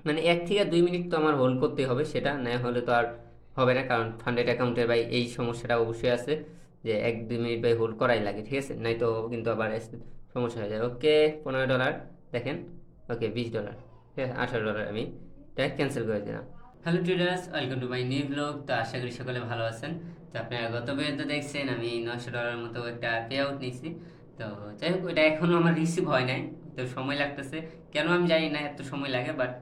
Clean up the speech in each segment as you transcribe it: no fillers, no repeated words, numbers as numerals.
মানে 1 থেকে 2 মিনিট তো আমার হোল্ড করতেই হবে, সেটা না হলে তো আর হবে না, কারণ ফান্ডেড অ্যাকাউন্টের ভাই এই সমস্যাটা অবশ্যই আছে যে 1-2 মিনিট ভাই হোল্ড করাই লাগে, ঠিক আছে, নাই তো কিন্তু আবার সমস্যা হয়ে যায়। ওকে, $15 দেখেন, ওকে $20, ঠিক আছে, $18 আমি এটা ক্যান্সেল করে দিলাম। Hello traders, welcome to my new blog. তো আশা করি সকলে ভালো আছেন। তো আপনারা গত পর্যন্ত দেখছেন আমি $900 মতো একটা পে আউট নিয়েছি। তো যাই হোক, ওইটা এখনও আমার রিসিভ হয় নাই, তো সময় লাগতেছে, কেন আমি জানি না এত সময় লাগে, বাট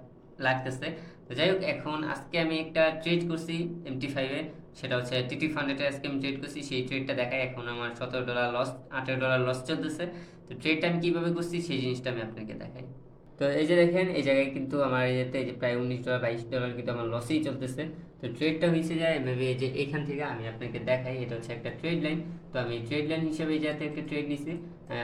লাগতেছে। তো যাই হোক, এখন আজকে আমি একটা ট্রেড করছি MT5-এ, সেটা হচ্ছে টিটি ফান্ডেটে আজকে আমি ট্রেড করছি, সেই ট্রেডটা দেখাই। এখন আমার $17 লস, $18 লস চলতেছে। তো ট্রেডটা আমি কীভাবে করছি সেই জিনিসটা আমি আপনাকে দেখাই। তো এই যে দেখেন, এই জায়গায় কিন্তু আমার এতে যে প্রায় $19-22 কিন্তু আমার লসেই চলতেছে। তো ট্রেডটা হয়েছে যায় এভাবে, যে এখান থেকে আমি আপনাকে দেখাই, এটা হচ্ছে একটা ট্রেড লাইন। তো আমি ট্রেড লাইন হিসেবে এই জায়গাতে একটা ট্রেড নিছি।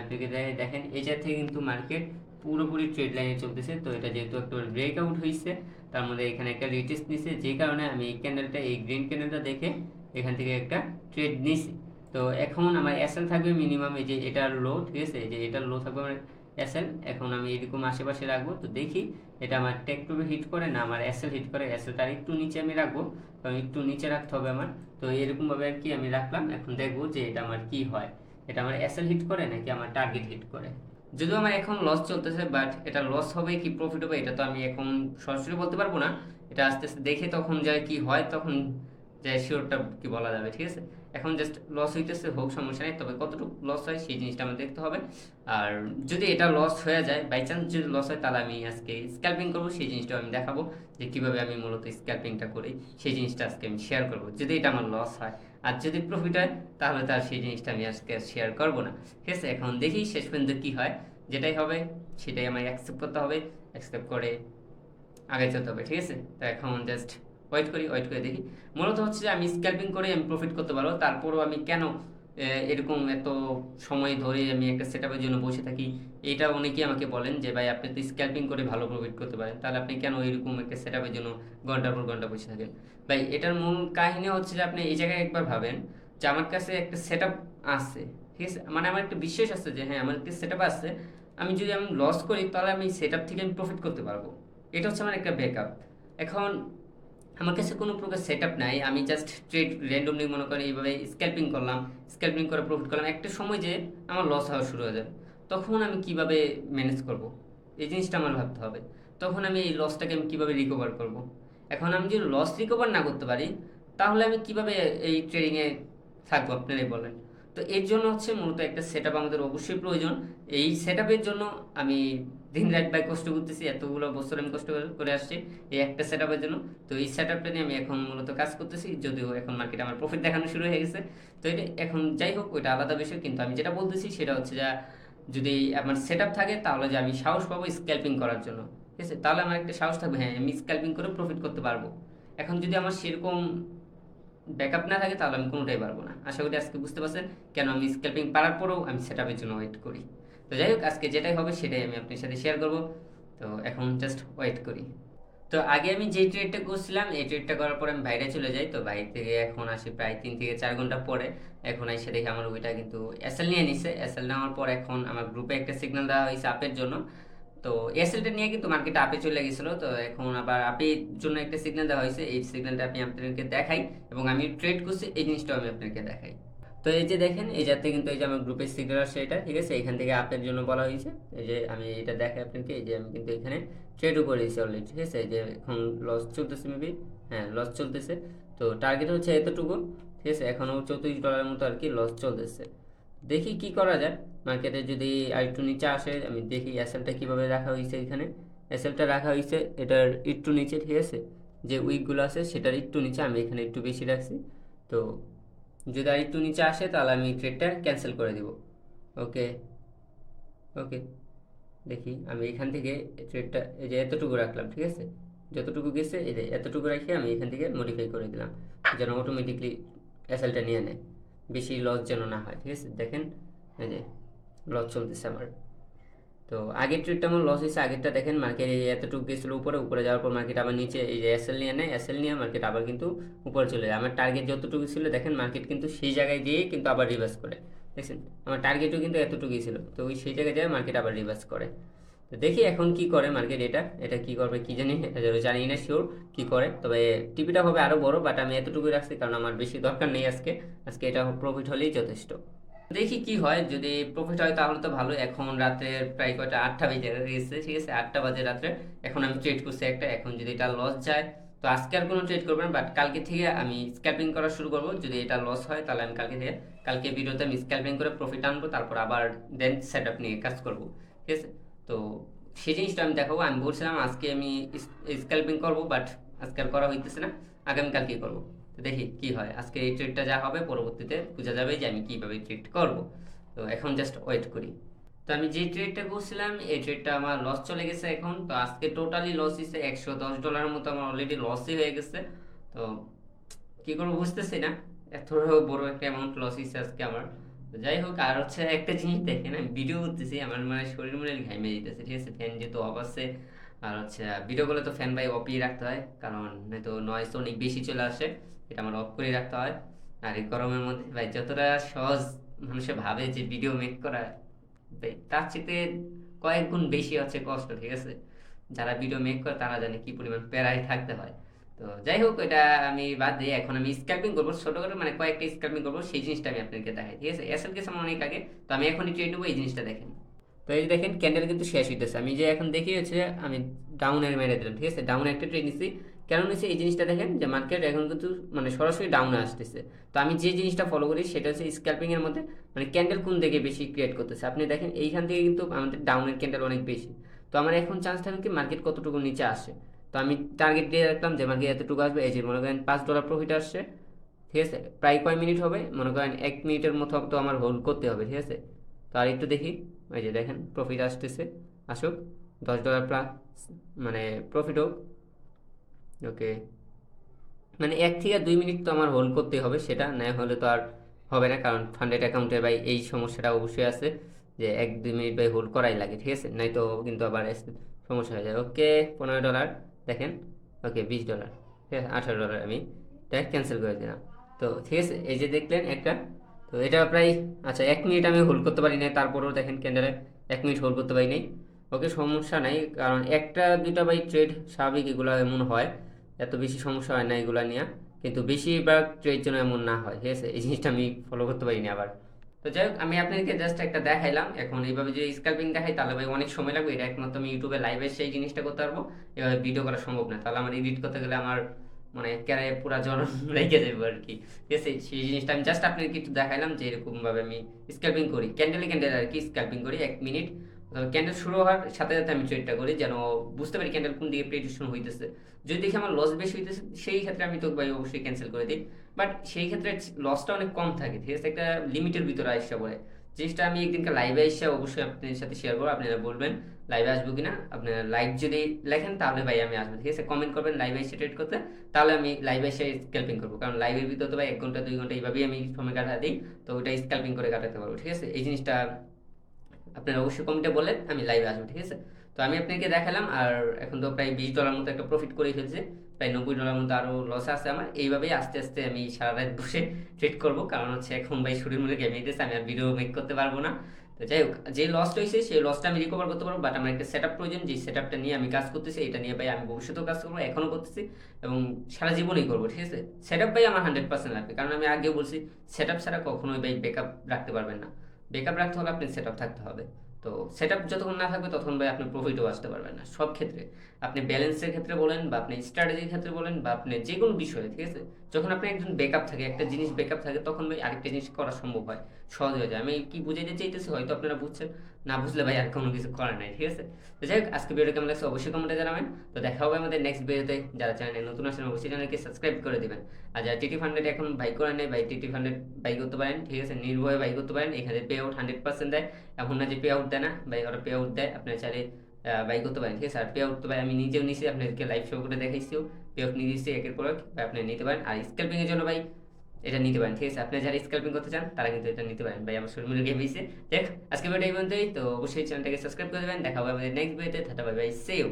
আপনাকে দেখেন এই জায়গা থেকে কিন্তু মার্কেট পুরোপুরি ট্রেড লাইনে চলতেছে। তো এটা যেহেতু একটা ব্রেকআউট হয়েছে, তার মধ্যে এখানে একটা রিটেস্ট নিছে, যে কারণে আমি এই ক্যান্ডেলটা, এই গ্রিন ক্যান্ডেলটা দেখে এখান থেকে একটা ট্রেড নিছি। তো এখন আমার এসএল থাকবে মিনিমাম, এই যে এটার লো, ঠিক আছে, এই যে এটার লো থাকবে আমার এসএল। এখন আমি এরকম আশেপাশে রাখবো, তো দেখি এটা আমার টেক টুবে হিট করে না আমার এসএল হিট করে। এসএলটা একটু নিচে আমি রাখবো, কারণ একটু নিচে রাখতে হবে আমার। তো এরকমভাবে আর কি আমি রাখলাম। এখন দেখবো যে এটা আমার কি হয়, এটা আমার এসএল হিট করে নাকি আমার টার্গেট হিট করে। যদিও আমার এখন লস চলতেছে, বাট এটা লস হবে কি প্রফিট হবে এটা তো আমি এখন সরাসরি বলতে পারবো না। এটা আস্তে আস্তে দেখে তখন যায় কি হয়, তখন যায় শিওরটা কি বলা যাবে, ঠিক আছে। এখন জাস্ট লস হইতেছে, হোক সমস্যা নেই, তবে কতটুকু লস হয় সেই জিনিসটা আমার দেখতে হবে। আর যদি এটা লস হয়ে যায়, বাই চান্স যদি লস হয়, তাহলে আমি আজকে স্ক্যাল্পিং করবো, সেই জিনিসটা আমি দেখাবো যে কীভাবে আমি মূলত স্ক্যাল্পিংটা করি, সেই জিনিসটা আজকে আমি শেয়ার করবো যদি এটা আমার লস হয়। আর যদি প্রফিট হয়, তাহলে তার সেই জিনিসটা আমি আজকে শেয়ার করবো না, ঠিক আছে। এখন দেখি শেষ পর্যন্ত কী হয়, যেটাই হবে সেটাই আমায় অ্যাকসেপ্ট করতে হবে, অ্যাকসেপ্ট করে আগে যেতে হবে, ঠিক আছে। তো এখন জাস্ট ওয়েট করি, ওয়েট করে দেখি। মূলত হচ্ছে যে আমি স্ক্যাল্পিং করে আমি প্রফিট করতে পারবো, তারপরও আমি কেন এরকম এত সময় ধরে আমি একটা সেট আপের জন্য বসে থাকি। এটা অনেকেই আমাকে বলেন যে ভাই আপনি তো স্ক্যাল্পিং করে ভালো প্রফিট করতে পারেন, তাহলে আপনি কেন এরকম একটা সেট আপের জন্য ঘন্টার পর ঘন্টা বসে থাকেন। ভাই এটার মূল কাহিনী হচ্ছে যে আপনি এই জায়গায় একবার ভাবেন যে আমার কাছে একটা সেট আপ আছে, ঠিক আছে, মানে আমার একটা বিশ্বাস আছে যে হ্যাঁ আমার একটা সেট আপ আছে, আমি লস করি তাহলে আমি সেট আপ থেকে আমি প্রফিট করতে পারবো। এটা হচ্ছে আমার একটা ব্যাকআপ। এখন আমার কাছে কোনো প্রকার সেট আপ নাই, আমি জাস্ট ট্রেড র্যান্ডমলি মনে করেন এইভাবে স্ক্যাল্পিং করলাম, স্ক্যাল্পিং করে প্রফিট করলাম, একটা সময় যে আমার লস হওয়া শুরু হয়ে যাবে, তখন আমি কিভাবে ম্যানেজ করব, এই জিনিসটা আমার ভাবতে হবে। তখন আমি এই লসটাকে আমি কীভাবে রিকভার করব। এখন আমি যদি লস রিকভার না করতে পারি, তাহলে আমি কিভাবে এই ট্রেডিংয়ে থাকবো আপনারাই বলেন। তো এর জন্য হচ্ছে মূলত একটা সেট আপ আমাদের অবশ্যই প্রয়োজন। এই সেট আপের জন্য আমি দিন রাত ভাই কষ্ট করতেছি, এতগুলো বছর আমি কষ্ট করে আসছি এই একটা সেট আপের জন্য। তো এই সেট আপটা নিয়ে আমি এখন মূলত কাজ করতেছি, যদিও এখন মার্কেটে আমার প্রফিট দেখানো শুরু হয়ে গেছে। তো এটা এখন যাই হোক, ওইটা আলাদা বিষয়, কিন্তু আমি যেটা বলতেছি সেটা হচ্ছে যে যদি আমার সেট আপ থাকে, তাহলে যে আমি সাহস পাবো স্ক্যাল্পিং করার জন্য, ঠিক আছে, তাহলে আমার একটা সাহস থাকবে, হ্যাঁ আমি স্ক্যাল্পিং করে প্রফিট করতে পারবো। এখন যদি আমার সেরকম ব্যাকআপ না থাকে, তাহলে আমি কোনোটাই পারবো না। আশা করি আজকে বুঝতে পারছেন কেন আমি স্ক্যাল্পিং পারার পরেও আমি সেট আপের জন্য ওয়েট করি। তো যাই হোক, আজকে যেটাই হবে সেটাই আমি আপনার সাথে শেয়ার করবো। তো এখন জাস্ট ওয়েট করি। তো আগে আমি যে ট্রেডটা করছিলাম, এই ট্রেডটা করার পর আমি বাইরে চলে যাই। তো বাইরে থেকে এখন আসি প্রায় 3 থেকে 4 ঘন্টা পরে। এখন এসে দেখি আমার ওইটা কিন্তু এসএল নিয়ে নিছে। এসএল নেওয়ার পর এখন আমার গ্রুপে একটা সিগন্যাল দেওয়া হয়েছে আপের জন্য। তো এসএলটা নিয়ে কিন্তু মার্কেটে আপে চলে গেছিলো, তো এখন আবার আপের জন্য একটা সিগন্যাল দেওয়া হয়েছে। এই সিগন্যালটা আমি আপনাদেরকে দেখাই, এবং আমি ট্রেড করছি এই জিনিসটাও আমি আপনাদেরকে দেখাই। তো এই যে দেখেন, এই যাতে কিন্তু এই যে আমার গ্রুপের সিগন্যাল আসছে এটা, ঠিক আছে, এখান থেকে আপের জন্য বলা হয়েছে। এই যে আমি এটা দেখাই আপনাকে, এই যে আমি কিন্তু এখানে ট্রেডও করে দিয়েছি অলরেডি, ঠিক আছে। এই যে এখন লস চলতেছে মেবি, হ্যাঁ লস চলতেছে। তো টার্গেট হচ্ছে এতটুকু, ঠিক আছে, এখনও $34 মতো আর কি লস চলতেছে। দেখি কি করা যায়। মার্কেটে যদি আরেকটু নিচে আসে, আমি দেখি এসএলটা কীভাবে রাখা হয়েছে। এখানে এসএলটা রাখা হয়েছে এটার একটু নিচে, ঠিক আছে, যে উইকগুলো আছে সেটার একটু নিচে, আমি এখানে একটু বেশি রাখছি। তো যদি আর একটু নিচে আসে, তাহলে আমি ট্রেডটা ক্যান্সেল করে দিব। ওকে, ওকে, দেখি আমি এখান থেকে ট্রেডটা এই যে এতটুকু রাখলাম, ঠিক আছে, যতটুকু গেছে এই যে এতটুকু রেখে আমি এখান থেকে মডিফাই করে দিলাম, যেন অটোমেটিকলি এসএলটা নিয়ে নেয়, বেশি লস যেন না হয়, ঠিক আছে। দেখেন এই যে লস চলতেছে আমার। তো আগের ট্রেডটা আমার লস হয়েছে, আগেরটা দেখেন মার্কেট এই এতটুকু গেছিলো উপরে, উপরে যাওয়ার পর মার্কেট আবার নিচে এই যে এসএল নিয়ে নেয়, এসএল নিয়ে মার্কেট আবার কিন্তু উপরে চলে যায়। আমার টার্গেট যতটুকু ছিল দেখেন, মার্কেট কিন্তু সেই জায়গায় গিয়ে কিন্তু আবার রিভার্স করে, দেখছেন। আমার টার্গেটও কিন্তু এতটুকুই ছিল, তো ওই সেই জায়গায় যায় মার্কেট আবার রিভার্স করে। তো দেখি এখন কি করে মার্কেট, এটা কি করবে কি জানি, এটা জানি না শিওর কি করে। তবে টিপিটা হবে আরো বড়, বাট আমি এতটুকুই রাখছি কারণ আমার বেশি দরকার নেই আজকে। আজকে এটা প্রফিট হলেই যথেষ্ট। দেখি কি হয়, যদি প্রফিট হয় তাহলে তো ভালো। এখন রাতের প্রায় কয়টা 8টা বেজে গেছে, ঠিক আছে, 8টা বাজে রাত্রে। এখন আমি ট্রেড করছি একটা, এখন যদি এটা লস যায় তো আজকে আর কোনো ট্রেড করবো না, বাট কালকে থেকে আমি স্ক্যাল্পিং করা শুরু করবো। যদি এটা লস হয় তাহলে আমি কালকে ভিডিওতে আমি স্ক্যাল্পিং করে প্রফিট আনবো, তারপর আবার দেন সেট আপ নিয়ে কাজ করবো, ঠিক আছে। তো সেই জিনিসটা আমি দেখাবো। আমি বলছিলাম আজকে আমি স্ক্যাল্পিং করবো, বাট আজকে আর করা হইতেছে না, আগামীকালকেই করবো। তো দেখি কি হয়, আজকে এই ট্রেডটা যা হবে পরবর্তীতে বোঝা যাবে যে আমি কীভাবে ট্রেড করবো। তো এখন জাস্ট ওয়েট করি। তো আমি যে ট্রেডটা করছিলাম এই ট্রেডটা আমার লস চলে গেছে এখন। তো আজকে টোটালি লস হয়েছে $110 মতো, আমার অলরেডি লসই হয়ে গেছে। তো কি করবো বুঝতেছি না, এত বড় একটা অ্যামাউন্ট লস হয়েছে আজকে আমার। তো যাই হোক, আর হচ্ছে একটা জিনিস দেখেন, আমি ভিডিও করতেছি আমার মানে শরীর মনে ঘামে যেতেছে, ঠিক আছে, ফ্যান যেহেতু অফ আছে। আর হচ্ছে ভিডিও করলে তো ফ্যান ভাই অফই রাখতে হয়, কারণ নয়তো নয়েজ অনেক বেশি চলে আসে, এটা আমার অফ করে রাখতে হয়। আর এই গরমের মধ্যে ভাই যতটা সহজ মানুষে ভাবে যে ভিডিও মেক করা, ভাই তার চেয়ে কয়েক গুণ বেশি হচ্ছে কষ্ট, ঠিক আছে। যারা ভিডিও মেক করে তারা জানে কি পরিমাণ প্যারায় থাকতে হয়। তো যাই হোক, এটা আমি বাদ দিয়ে এখন আমি স্ক্যাল্পিং করবো ছোটখাটো, মানে কয়েকটা স্ক্যাল্পিং করবো, সেই জিনিসটা আমি আপনাকে দেখাই, ঠিক আছে। এসএল গেছে আমার অনেক আগে, তো আমি এখনই ট্রেড নেবো, এই জিনিসটা দেখেন। তো এই যে দেখেন ক্যান্ডেল কিন্তু শেষ হইতেছে, আমি যে এখন দেখি হচ্ছে আমি ডাউনের মেরে দিলাম, ঠিক আছে, ডাউনে একটা ট্রেড নিচ্ছি। কেন নিচ্ছি এই জিনিসটা দেখেন, যে মার্কেট এখন কিন্তু মানে সরাসরি ডাউনে আসতেছে। তো আমি যে জিনিসটা ফলো করি সেটা হচ্ছে স্ক্যাল্পিং এর মধ্যে মানে ক্যান্ডেল কোন দিকে বেশি ক্রিয়েট করতেছে। আপনি দেখেন এইখান থেকে কিন্তু আমাদের ডাউনের ক্যান্ডেল অনেক বেশি। তো আমার এখন চান্স থাকবে কি মার্কেট কতটুকু নিচে আসে। তো আমি টার্গেট দিয়ে রাখলাম যে মার্কেট এতটুকু আসবে, এই যে মনে করেন $5 প্রফিট আসছে, ঠিক আছে। প্রায় কয় মিনিট হবে, মনে করেন 1 মিনিটের মতো তো আমার হোল্ড করতে হবে, ঠিক আছে। তো আর একটু দেখি, এই যে দেখেন প্রফিট আসতেছে, আসুক $10 প্লাস, মানে প্রফিট হোক। ওকে, মানে 1 থেকে 2 মিনিট তো আমার হোল্ড করতে হবে, সেটা না হলে তো আর হবে না, কারণ ফান্ডেড অ্যাকাউন্টে ভাই এই সমস্যাটা অবশ্যই আছে যে 1-2 মিনিট ভাই হোল্ড করাই লাগে, ঠিক আছে, নাই তো কিন্তু আবার সমস্যা হয়ে যায়। ওকে, $15 দেখেন, ওকে $20, ঠিক আছে, $18 আমি এটা ক্যান্সেল করে দিলাম। তো ঠিক আছে, এই যে দেখলেন একটা, তো এটা প্রায়, আচ্ছা 1 মিনিট আমি হোল্ড করতে পারি নাই, তারপরেও দেখেন ক্যান্ডেলে 1 মিনিট হোল্ড করতে পারি নাই। ওকে, সমস্যা নাই, কারণ একটা দুইটা বাই ট্রেড স্বাভাবিক, এগুলো এমন হয়, এত বেশি সমস্যা হয় না এগুলো নিয়ে। কিন্তু বেশিরভাগ ট্রেড জন্য এমন না হয়, ঠিক আছে, এই জিনিসটা আমি ফলো করতে পারিনি আবার। তো যাই হোক, আমি আপনাদেরকে জাস্ট একটা দেখাইলাম। এখন এইভাবে যদি স্ক্যাল্পিং দেখাই তাহলে ভাই অনেক সময় লাগবে, এটা একমাত্র আমি ইউটিউবে লাইভে সেই জিনিসটা করতে পারবো, এভাবে ভিডিও করা সম্ভব না। তাহলে আমার এডিট করতে গেলে আমার মানে ক্যারে পুরা জ্বর লেগে যাবে আর কি, ঠিক আছে। সেই জিনিসটা আমি জাস্ট আপনাদেরকে একটু দেখাইলাম যে এরকমভাবে আমি স্ক্যাল্পিং করি, ক্যান্ডেলে ক্যান্ডেল আর কি স্ক্যাল্পিং করি 1 মিনিট। ক্যান্ডেল শুরু হওয়ার সাথে সাথে আমি ট্রেডটা করি, যেন বুঝতে পারি ক্যান্ডেল কোন দিকে প্রেডিকশন হইতেছে। যদি দেখি আমার লস বেশি হইতেছে সেই ক্ষেত্রে আমি তো ভাই অবশ্যই ক্যান্সেল করে দিই, বাট সেই ক্ষেত্রে লসটা অনেক কম থাকে, ঠিক আছে, একটা লিমিটের ভিতরে আসা পড়ে। জিনিসটা আমি একদিনকে লাইভে এসে অবশ্যই আপনাদের সাথে শেয়ার করবো, আপনারা বলবেন লাইভে আসবো কিনা। আপনারা লাইভ যদি লেখেন তাহলে ভাই আমি আসবো, ঠিক আছে, কমেন্ট করবেন লাইভে এসে ট্রেড করতে, তাহলে আমি লাইভে এসে স্ক্যাল্পিং করবো। কারণ লাইভের ভিতরে তো ভাই 1 ঘন্টা 2 ঘন্টা এইভাবেই আমি সময় কাটা দিই, তো ওইটা স্ক্যাল্পিং করে কাটাতে পারবো, ঠিক আছে। এই জিনিসটা আপনারা অবশ্যই কমেন্টে বললেন, আমি লাইভে আসবো, ঠিক আছে। তো আমি আপনাকে দেখালাম, আর এখন তো প্রায় $20 মতো একটা প্রফিট করে ফেলছে, প্রায় $90 মতো আরও লস আছে আমার। এইভাবেই আস্তে আস্তে আমি সারা রাত বসে ট্রেড করবো, কারণ হচ্ছে এখন ভাই শরীর মনে গেমে দিতেছে, আমি আর ভিডিও মেক করতে পারবো না। তো যাই হোক, যে লসটা হয়েছে সেই লসটা আমি রিকভার করতে পারবো, বাট আমার একটা সেট আপ প্রয়োজন, যে সেট আপটা নিয়ে আমি কাজ করতেছি, এটা নিয়ে ভাই আমি ভবিষ্যতেও কাজ করবো, এখনও করতেছি এবং সারা জীবনই করবো, ঠিক আছে। সেট আপ ভাই আমার 100% লাগবে, কারণ আমি আগেও বলছি সেট আপ ছাড়া কখনোই ভাই ব্যাকআপ রাখতে পারবেন না। ব্যাকআপ রাখতে হলে আপনি সেট আপ থাকতে হবে। তো সেট আপ যতক্ষণ না থাকবে ততক্ষণ ভাই আপনি প্রফিটও আসতে পারবেন না সব ক্ষেত্রে। আপনি ব্যালেন্সের ক্ষেত্রে বলেন, বা আপনি স্ট্র্যাটেজির ক্ষেত্রে বলেন, বা আপনি যে কোনো বিষয়ে, ঠিক আছে, যখন আপনি একজন ব্যাকআপ থাকে, একটা জিনিস ব্যাকআপ থাকে, তখন ভাই আরেকটা জিনিস করা সম্ভব হয়, সহজ হয়ে যায়। আমি কি বুঝাইতে চাইতেছি হয়তো আপনারা বুঝছেন, না বুঝলে ভাই আর কোনো কিছু করার নাই, ঠিক আছে। তো যাই হোক, আজকে ভিডিওটা কেমন লাগছে অবশ্যই কমেন্টে জানাবেন। তো দেখা হবে আমাদের নেক্সট ভিডিওতে। যারা চ্যানেলে নতুন আসেন অবশ্যই চ্যানেলকে সাবস্ক্রাইব করে দিবেন। আর যারা টিটি ফান্ডেড এখন বাই করেন নাই, ভাই টিটি ফান্ডেড বাই করতে পারেন, ঠিক আছে, নির্ভয়ে বাই করতে পারেন। এখানে পে আউট 100% দেয়, এমন না যে পে আউট দেয় না ভাই, ওরা পে আউট দেয়, আপনার চাইলে বাই করতে পারেন, ঠিক আছে। আর পে আউট তো ভাই আমি নিজেও নিছি, আপনাদেরকে লাইভ শো করে দেখাইছিও, পে আউট নিয়ে দিচ্ছি একের পর এক, ভাই আপনি নিতে পারেন। আর স্ক্যাল্পিং এর জন্য ভাই এটা নিতে পারেন, ঠিক আছে, আপনি যারা স্ক্যাল্পিং করতে চান তারা কিন্তু এটা নিতে পারেন। ভাই আমার শরীর মিলে গেম হয়েছে। দেখ আজকে ভিডিও এই পর্যন্তই, তো অবশ্যই চ্যানেলটাকে সাবস্ক্রাইব করে দেবেন। দেখা হবে আমাদের নেক্সট ভিডিওতে। টাটা, বাই বাই, সি ইউ।